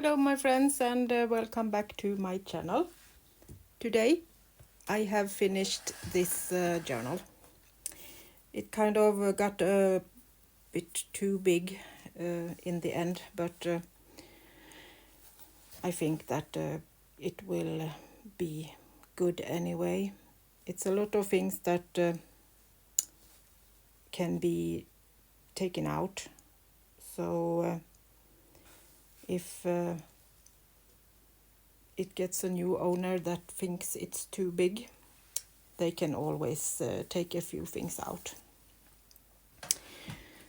Hello my friends and welcome back to my channel. Today I have finished this journal. It kind of got a bit too big in the end, but I think that it will be good anyway. It's a lot of things that can be taken out, so if it gets a new owner that thinks it's too big, they can always take a few things out.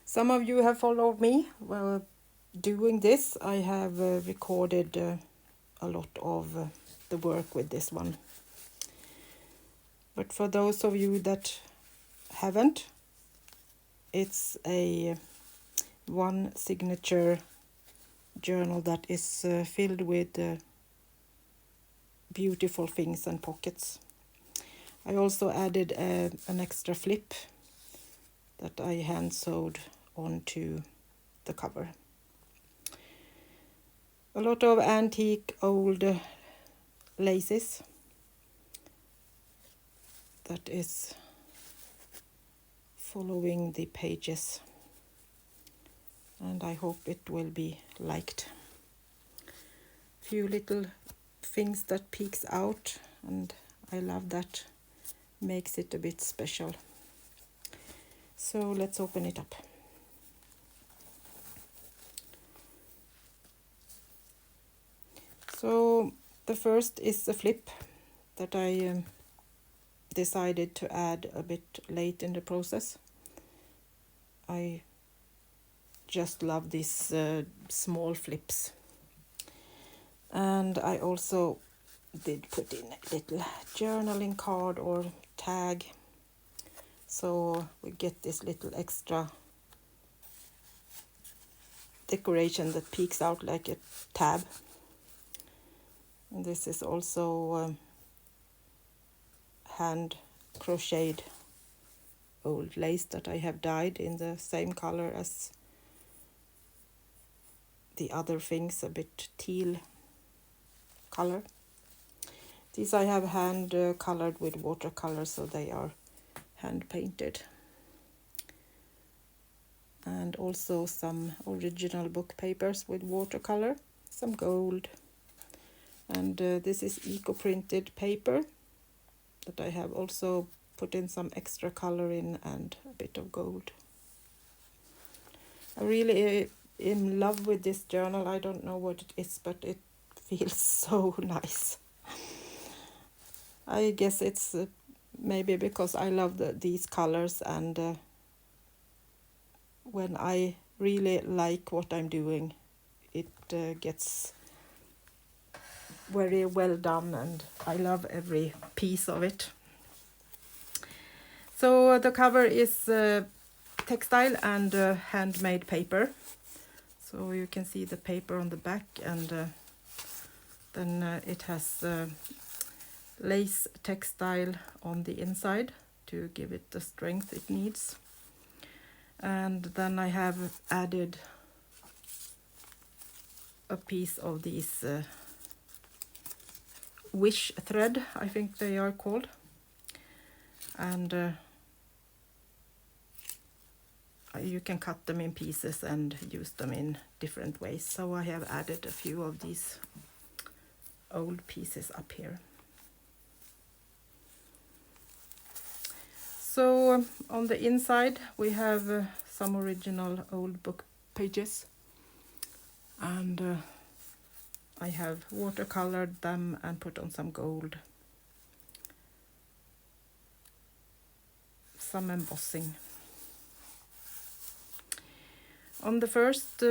Some of you have followed me while doing this. I have recorded a lot of the work with this one. But for those of you that haven't, it's a one signature journal that is filled with beautiful things and pockets. I also added an extra flip that I hand sewed onto the cover. A lot of antique old laces that is following the pages, and I hope it will be liked. Few little things that peeks out, and I love that, makes it a bit special. So let's open it up. So the first is a flip that I decided to add a bit late in the process. I just love these small flips. And I also did put in a little journaling card or tag, so we get this little extra decoration that peeks out like a tab. And this is also hand crocheted old lace that I have dyed in the same color as the other things, a bit teal color. These I have hand colored with watercolor, so they are hand painted. And also some original book papers with watercolor, some gold. And this is eco-printed paper that I have also put in some extra color in and a bit of gold. I really in love with this journal. I don't know what it is, but it feels so nice. I guess it's maybe because I love these colors, and when I really like what I'm doing, it gets very well done, and I love every piece of it. So the cover is textile and handmade paper. So you can see the paper on the back, and then it has lace textile on the inside to give it the strength it needs. And then I have added a piece of these wish thread, I think they are called, and you can cut them in pieces and use them in different ways. So I have added a few of these old pieces up here. So on the inside we have some original old book pages, and I have watercolored them and put on some gold, some embossing. On the first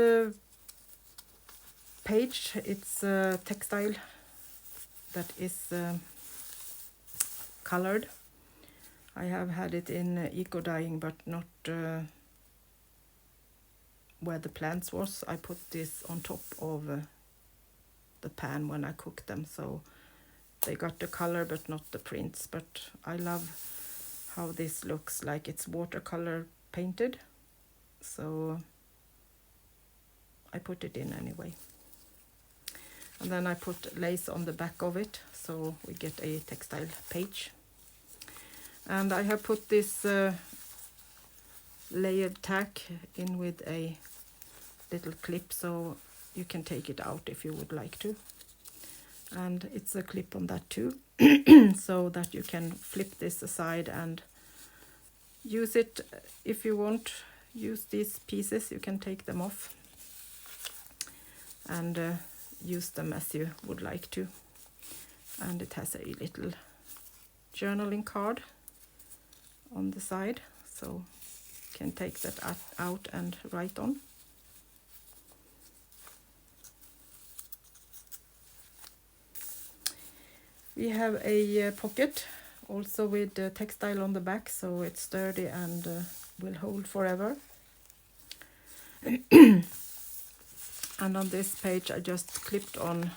page, it's textile that is colored. I have had it in eco dyeing, but not where the plants was. I put this on top of the pan when I cooked them, so they got the color but not the prints. But I love how this looks like it's watercolor painted, so I put it in anyway. And then I put lace on the back of it, so we get a textile page. And I have put this layered tack in with a little clip, so you can take it out if you would like to. And it's a clip on that too, so that you can flip this aside and use it if you want. Use these pieces, you can take them off and use them as you would like to. And it has a little journaling card on the side, so you can take that out and write on. We have a pocket also with textile on the back, so it's sturdy and will hold forever. And on this page I just clipped on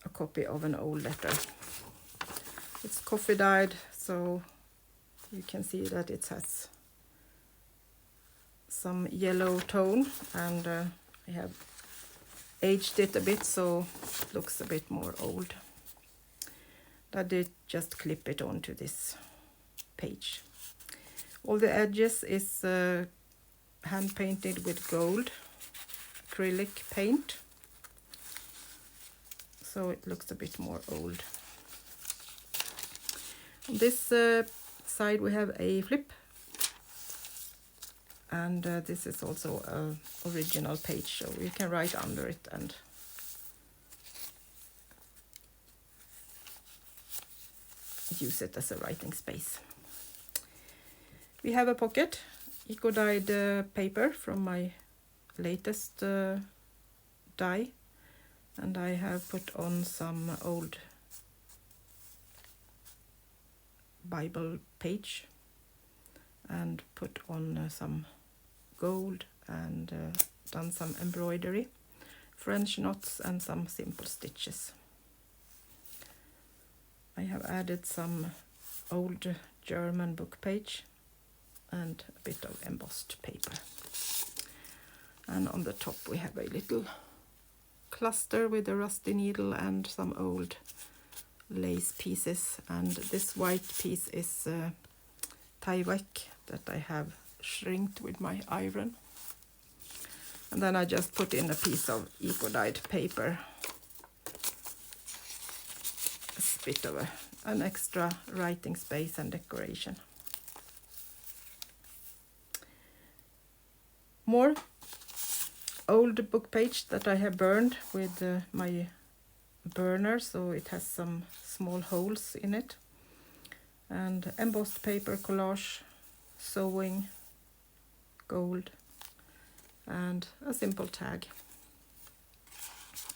a copy of an old letter. It's coffee dyed, so you can see that it has some yellow tone, and I have aged it a bit, so it looks a bit more old. I did just clip it onto this page. All the edges is hand painted with gold acrylic paint, so it looks a bit more old. On this side we have a flip, and this is also an original page, so you can write under it and use it as a writing space. We have a pocket, eco-dyed paper from my latest dye, and I have put on some old Bible page and put on some gold and done some embroidery, French knots and some simple stitches. I have added some old German book page and a bit of embossed paper. And on the top we have a little cluster with a rusty needle and some old lace pieces, and this white piece is Tyvek that I have shrinked with my iron. And then I just put in a piece of eco-dyed paper, a bit of an extra writing space and decoration. More old book page that I have burned with my burner, so it has some small holes in it, and embossed paper collage, sewing, gold, and a simple tag.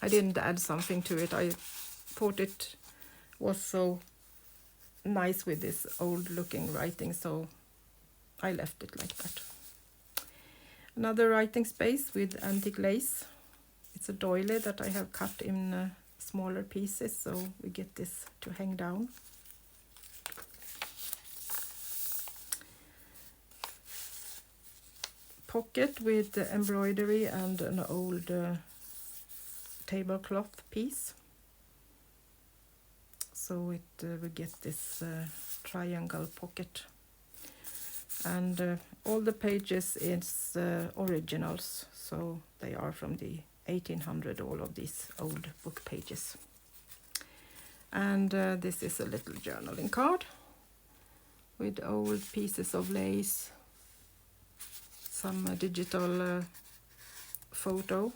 I didn't add something to it. I thought it was so nice with this old looking writing, so I left it like that. Another writing space with antique lace. It's a doily that I have cut in smaller pieces, so we get this to hang down. Pocket with embroidery and an old tablecloth piece, so we get this triangle pocket. And all the pages is originals, so they are from the 1800, all of these old book pages. And this is a little journaling card with old pieces of lace, some digital photo,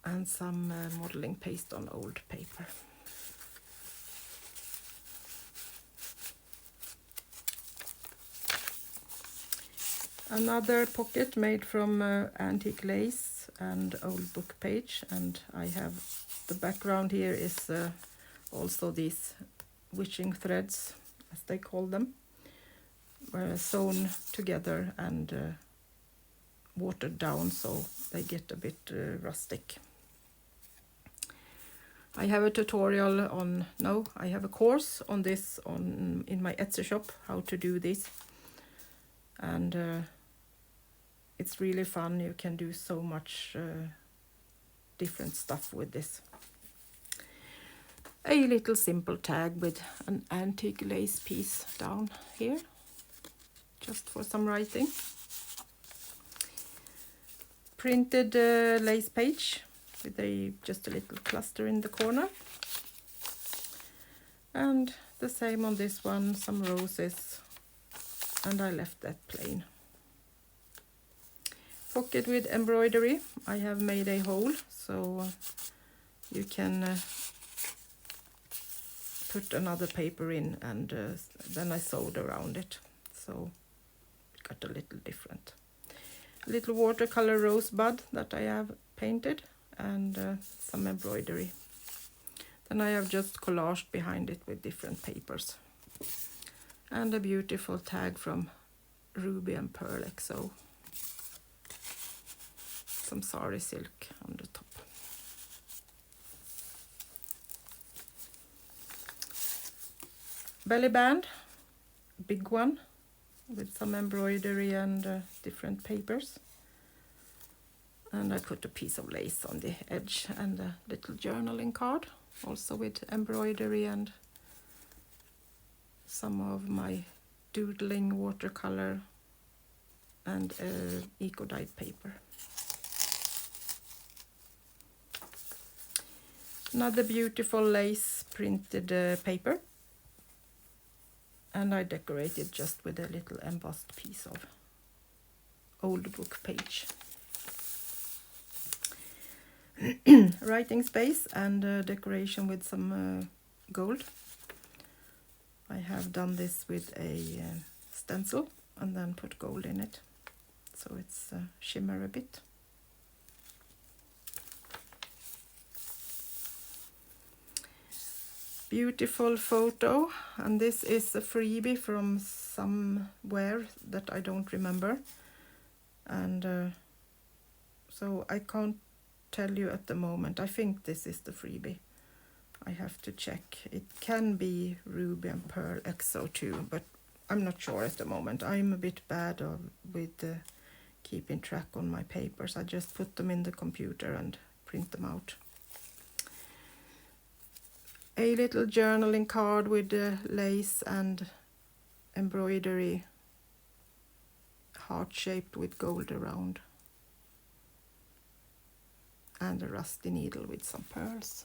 and some modeling paste on old paper. Another pocket made from antique lace and old book page, and I have the background here is also these witching threads, as they call them, were sewn together and watered down, so they get a bit rustic. I have a tutorial on, no, I have a course on this in my Etsy shop, how to do this. and it's really fun. You can do so much different stuff with this. A little simple tag with an antique lace piece down here, just for some writing. Printed lace page with just a little cluster in the corner. And the same on this one, some roses, and I left that plain. Pocket with embroidery. I have made a hole, so you can put another paper in, and then I sewed around it, so it got a little different. A little watercolor rosebud that I have painted, and some embroidery. Then I have just collaged behind it with different papers. And a beautiful tag from Ruby and Pearl XO. Some sari silk on the top. Belly band, big one, with some embroidery and different papers. And I put a piece of lace on the edge and a little journaling card, also with embroidery and some of my doodling watercolor and eco-dyed paper. Another beautiful lace printed paper, and I decorated just with a little embossed piece of old book page. Writing space and decoration with some gold. I have done this with a stencil and then put gold in it, so it's shimmer a bit. Beautiful photo, and this is a freebie from somewhere that I don't remember, and so I can't tell you at the moment. I think this is the freebie. I have to check. It can be Ruby and Pearl XO too, but I'm not sure at the moment. I'm a bit bad with keeping track on my papers. I just put them in the computer and print them out. A little journaling card with lace and embroidery, heart-shaped with gold around, and a rusty needle with some pearls.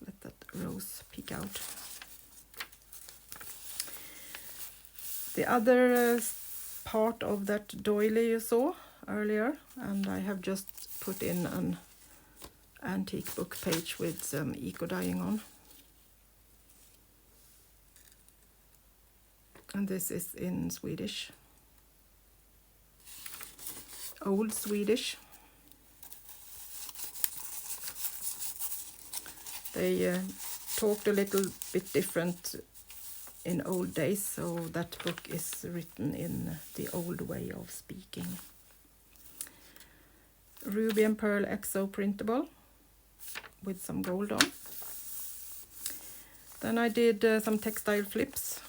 Let that rose peek out. The other part of that doily you saw earlier, and I have just put in an antique book page with some eco dyeing on. And this is in Swedish, old Swedish. They talked a little bit different in old days, so that book is written in the old way of speaking. Ruby and Pearl XO printable with some gold on. Then I did some textile flips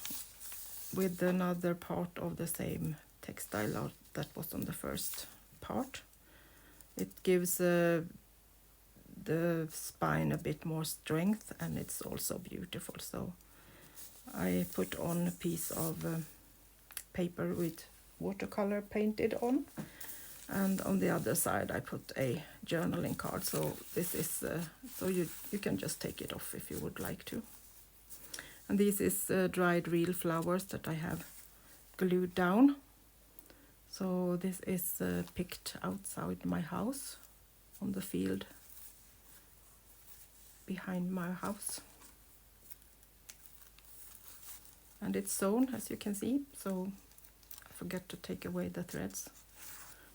with another part of the same textile that was on the first part. It gives the spine a bit more strength, and it's also beautiful. So I put on a piece of paper with watercolor painted on, and on the other side I put a journaling card. So this is so you can just take it off if you would like to. And this is dried real flowers that I have glued down. So this is picked outside my house on the field behind my house. And it's sewn, as you can see, so I forget to take away the threads,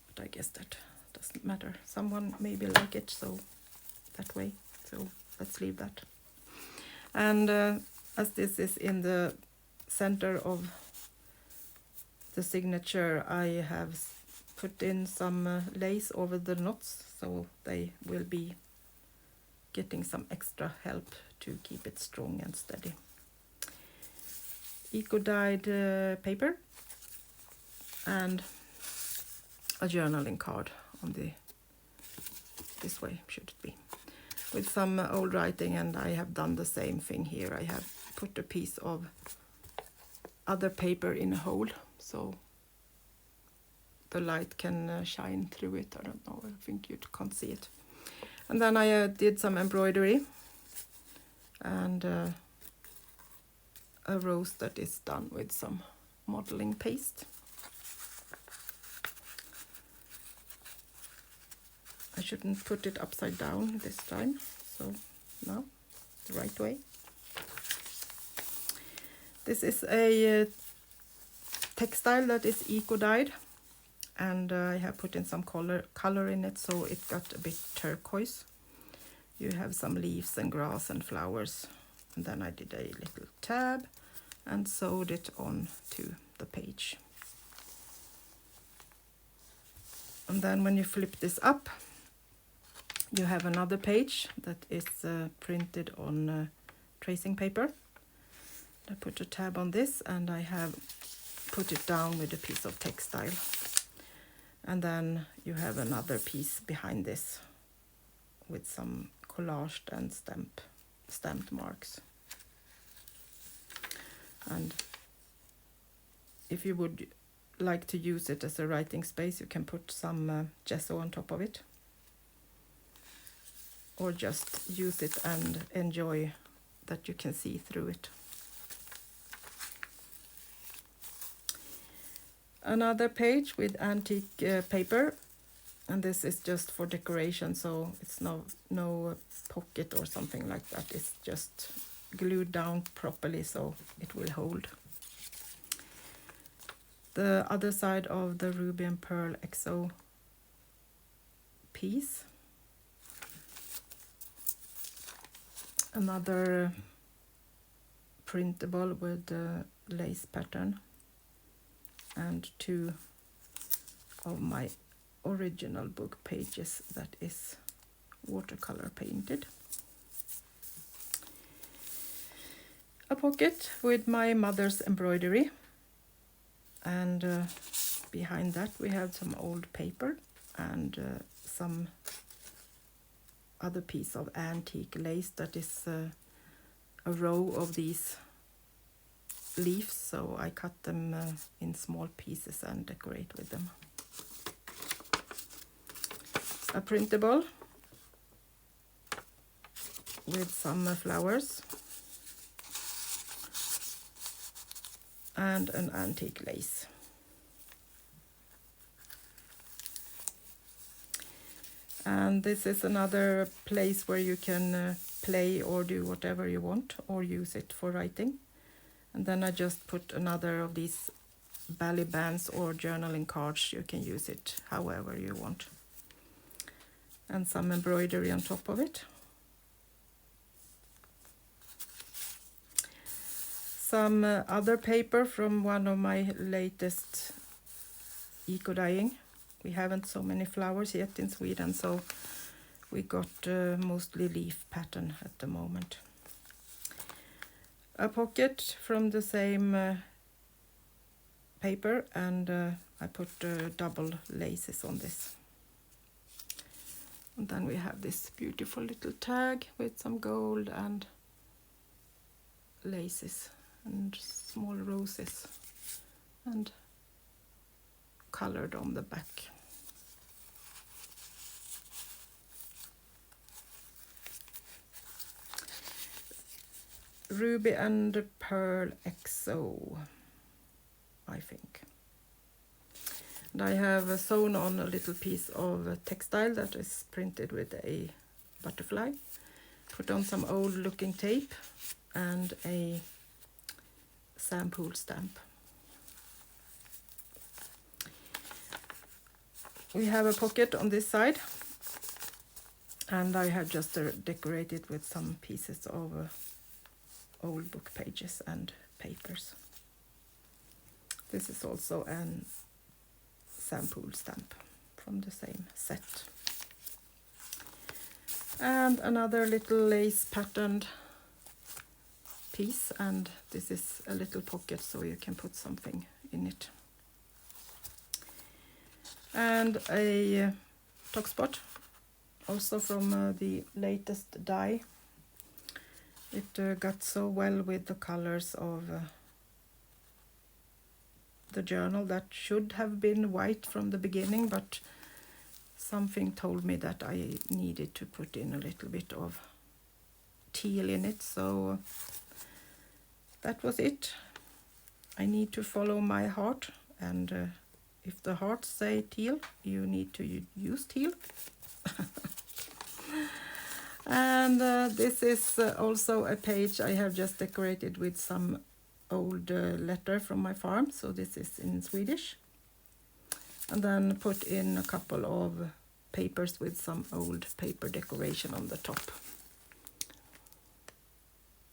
but I guess that doesn't matter. Someone maybe like it so that way, so let's leave that. And as this is in the center of the signature, I have put in some lace over the knots, so they will be getting some extra help to keep it strong and steady. Eco-dyed paper and a journaling card on this way should it be, with some old writing, and I have done the same thing here. I have put a piece of other paper in a hole so the light can shine through it. I don't know, I think you can't see it. And then I did some embroidery and a rose that is done with some modeling paste. I shouldn't put it upside down this time, so now the right way. This is a textile that is eco-dyed, and I have put in some color in it, so it got a bit turquoise. You have some leaves and grass and flowers, and then I did a little tab and sewed it on to the page. And then when you flip this up, you have another page that is printed on tracing paper. I put a tab on this and I have put it down with a piece of textile. And then you have another piece behind this with some collaged and stamped marks. And if you would like to use it as a writing space, you can put some gesso on top of it, or just use it and enjoy that you can see through it. Another page with antique paper, and this is just for decoration, so it's no pocket or something like that. It's just glued down properly so it will hold. The other side of the Ruby and Pearl XO piece. Another printable with the lace pattern, and two of my original book pages that is watercolor painted. A pocket with my mother's embroidery, and behind that we have some old paper and some other piece of antique lace that is a row of these leaves, so I cut them in small pieces and decorate with them. A printable with some flowers and an antique lace. And this is another place where you can play or do whatever you want, or use it for writing. And then I just put another of these belly bands or journaling cards. You can use it however you want. And some embroidery on top of it. Some other paper from one of my latest eco-dyeing. We haven't so many flowers yet in Sweden, so we got mostly leaf pattern at the moment. A pocket from the same paper, and I put double laces on this. And then we have this beautiful little tag with some gold and laces and small roses and colored on the back. Ruby and Pearl XO, I think. And I have sewn on a little piece of textile that is printed with a butterfly. Put on some old looking tape and a sample stamp. We have a pocket on this side, and I have just decorated with some pieces of old book pages and papers. This is also an sample stamp from the same set. And another little lace patterned piece, and this is a little pocket so you can put something in it. And a top spot, also from the latest die. It got so well with the colors of the journal. That should have been white from the beginning, but something told me that I needed to put in a little bit of teal in it, so that was it. I need to follow my heart, and if the heart say teal, you need to use teal. And this is also a page I have just decorated with some old letter from my farm, so this is in Swedish. And then put in a couple of papers with some old paper decoration on the top.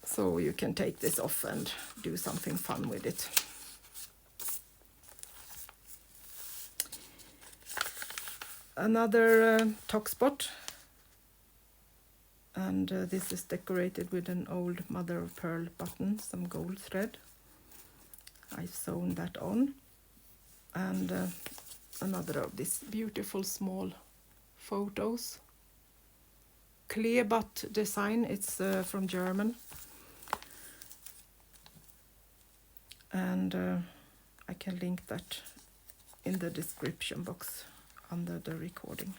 So you can take this off and do something fun with it. Another top spot, and this is decorated with an old mother of pearl button, some gold thread. I've sewn that on, and another of these beautiful small photos. Klebat design, it's from German, and I can link that in the description box under the recording.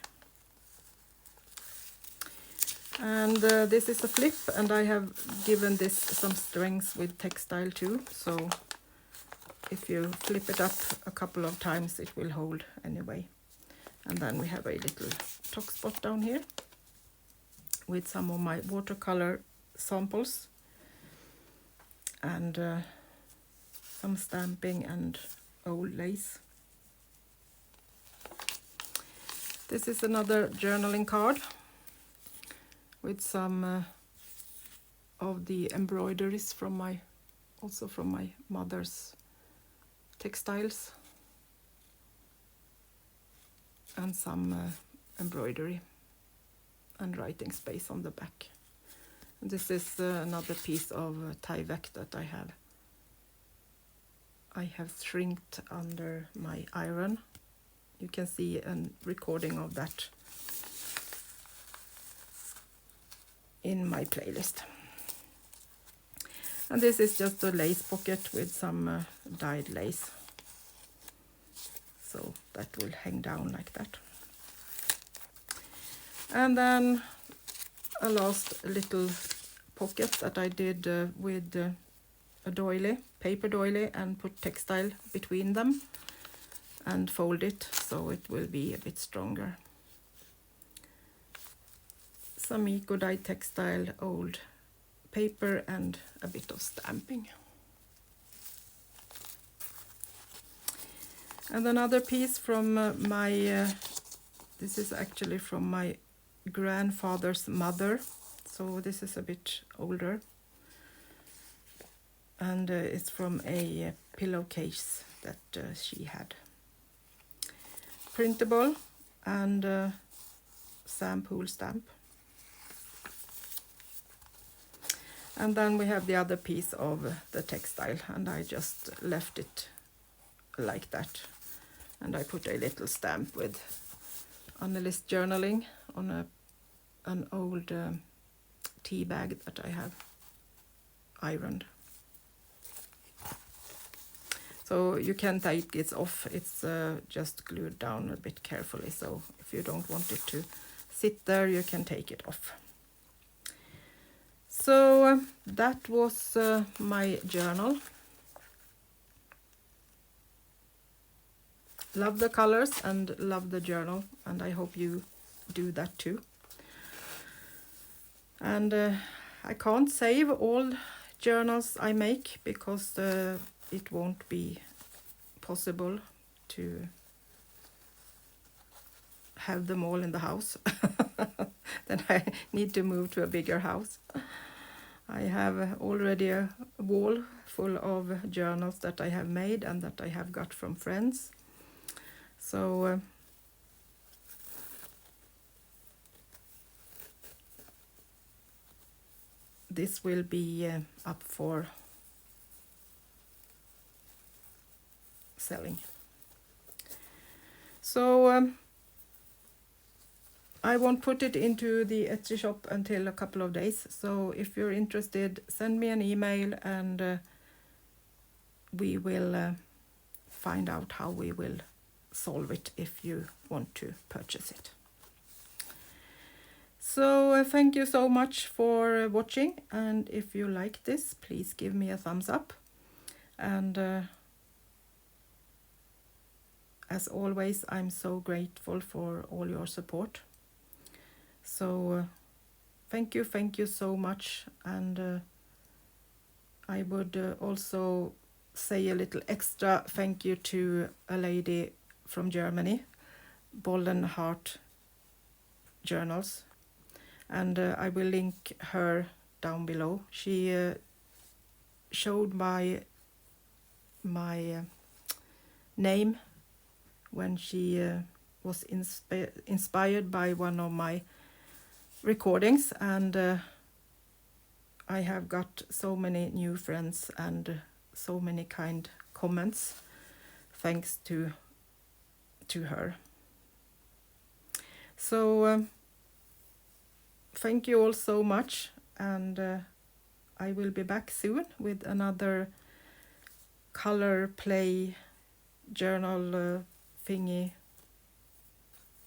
And this is a flip, and I have given this some strength with textile too, so if you flip it up a couple of times it will hold anyway. And then we have a little top spot down here with some of my watercolor samples, and some stamping and old lace. This is another journaling card with some of the embroideries from my mother's textiles, and some embroidery and writing space on the back. And this is another piece of Tyvek that I have shrinked under my iron. You can see a recording of that in my playlist. And this is just a lace pocket with some dyed lace, so that will hang down like that. And then a last little pocket that I did with a doily, paper doily, and put textile between them and fold it so it will be a bit stronger. Some eco-dyed textile, old paper, and a bit of stamping. And another piece from this is actually from my grandfather's mother, so this is a bit older, and it's from a pillowcase that she had. Printable and sample stamp. And then we have the other piece of the textile, and I just left it like that. And I put a little stamp with Annelies journaling on an old tea bag that I have ironed. So you can take it off, it's just glued down a bit carefully, so if you don't want it to sit there, you can take it off. So that was my journal. Love the colors and love the journal, and I hope you do that too. And I can't save all journals I make because it won't be possible to have them all in the house. Then I need to move to a bigger house. I have already a wall full of journals that I have made and that I have got from friends. So this will be up for selling. So I won't put it into the Etsy shop until a couple of days. So if you're interested, send me an email and we will find out how we will solve it if you want to purchase it. So thank you so much for watching, and if you like this, please give me a thumbs up. And as always, I'm so grateful for all your support. So thank you so much. And I would also say a little extra thank you to a lady from Germany, Bollen Heart Journals, and I will link her down below. She showed my name when she was inspired by one of my recordings, and I have got so many new friends and so many kind comments thanks to her. So thank you all so much, and I will be back soon with another color play journal thingy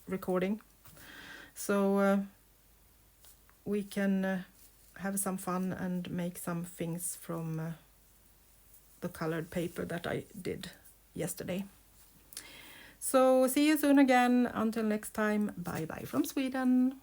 recording, so we can have some fun and make some things from the colored paper that I did yesterday. So see you soon again. Until next time, bye bye from Sweden.